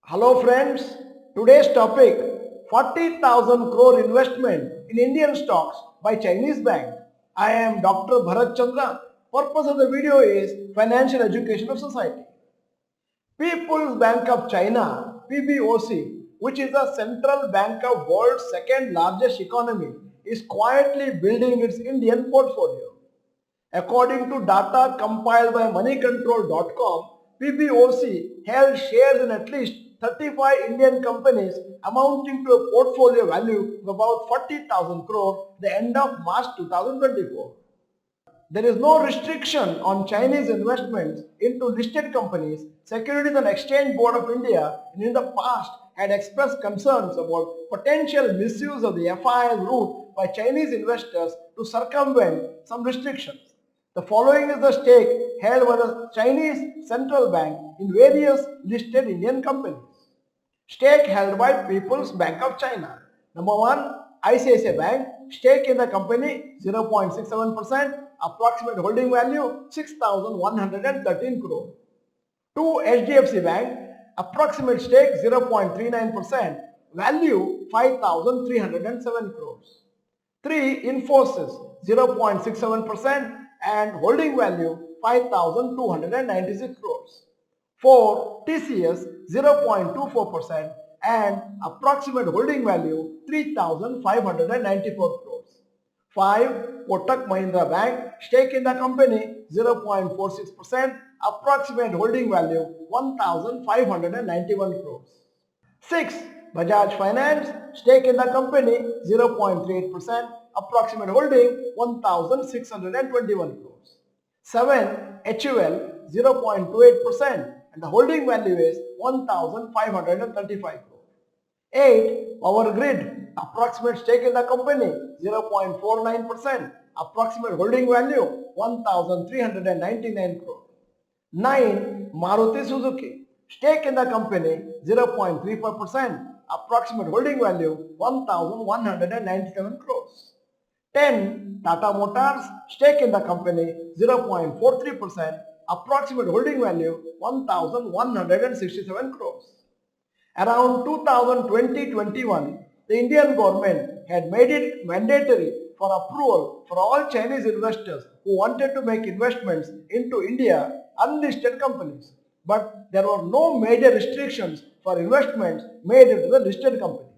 Hello friends, today's topic 40,000 crore investment in Indian stocks by Chinese bank. I am Dr. Bharath Chandra. Purpose of the video is financial education of society. People's Bank of China PBOC, which is the central bank of world's second largest economy, is quietly building its Indian portfolio. According to data compiled by moneycontrol.com, PBOC held shares in at least 35 Indian companies amounting to a portfolio value of about 40,000 crore at the end of March 2024. There is no restriction on Chinese investments into listed companies. Securities and Exchange Board of India in the past had expressed concerns about potential misuse of the FII's route by Chinese investors to circumvent some restrictions. The following is the stake held by the Chinese central bank in various listed Indian companies. Stake held by People's Bank of China. Number 1, ICICI Bank. Stake in the company 0.67%. Approximate holding value 6,113 crore. 2, HDFC Bank. Approximate stake 0.39%. Value 5,307 crores. 3, Infosys 0.67% and holding value 5,296 crores. 4, TCS 0.24% and approximate holding value 3,594 crores. 5, Kotak Mahindra Bank, stake in the company 0.46%, approximate holding value 1,591 crores. 6, Bajaj Finance, stake in the company 0.38%, approximate holding 1,621 crores. 7, HUL 0.28% and the holding value is 1,535 crore. 8, Power Grid, approximate stake in the company 0.49%, approximate holding value 1,399 crore. 9, Maruti Suzuki, stake in the company 0.34%, approximate holding value 1,197 crores. 10, Tata Motors, stake in the company 0.43%, approximate holding value 1,167 crores. Around 2020-21, the Indian government had made it mandatory for approval for all Chinese investors who wanted to make investments into India unlisted companies. But there were no major restrictions for investments made into the listed companies.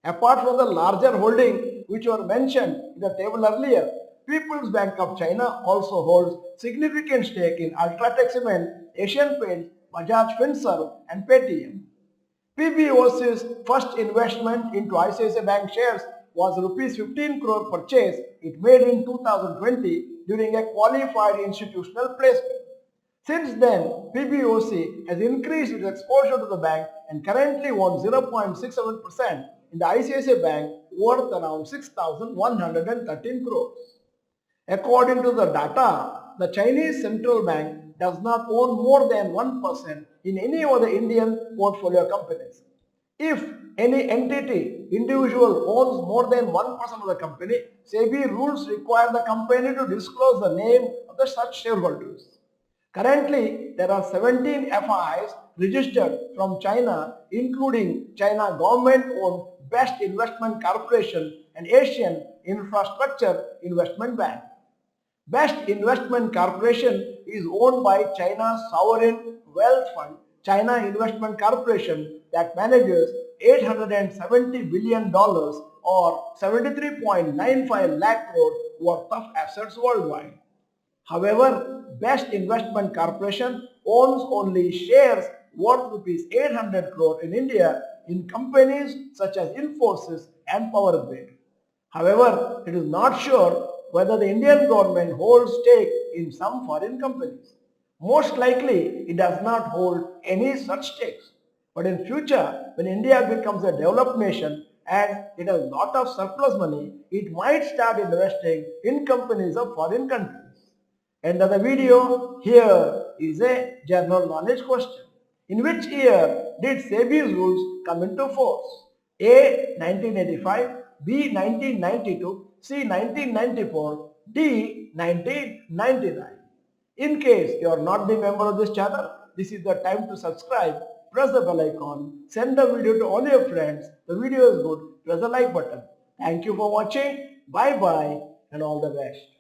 Apart from the larger holding which were mentioned in the table earlier, People's Bank of China also holds significant stake in Ultratech Cement, Asian Paints, Bajaj Finserv and Paytm. PBOC's first investment into ICICI Bank shares was Rs 15 crore purchase it made in 2020 during a qualified institutional placement. Since then, PBOC has increased its exposure to the bank and currently owns 0.67% in the ICICI Bank worth around 6,113 crores. According to the data, the Chinese central bank does not own more than 1% in any of the Indian portfolio companies. If any entity, individual owns more than 1% of the company, SEBI rules require the company to disclose the name of the such shareholders. Currently, there are 17 FIIs registered from China, including China government-owned Best Investment Corporation and Asian Infrastructure Investment Bank. Best Investment Corporation is owned by China's sovereign wealth fund, China Investment Corporation, that manages $870 billion or 73.95 lakh crore worth of assets worldwide. However, Best Investment Corporation owns only shares worth Rs 800 crore in India in companies such as Infosys and Power Grid. However, it is not sure whether the Indian government holds stake in some foreign companies. Most likely, it does not hold any such stakes. But in future, when India becomes a developed nation and it has a lot of surplus money, it might start investing in companies of foreign countries. End of the video. Here is a general knowledge question. In which year did SEBI's rules come into force? A. 1985, B. 1992, C. 1994, D. 1999. In case you are not the member of this channel, this is the time to subscribe press the bell icon, send the video to all your friends. The video is good, press the like button. Thank you for watching. Bye bye and all the best.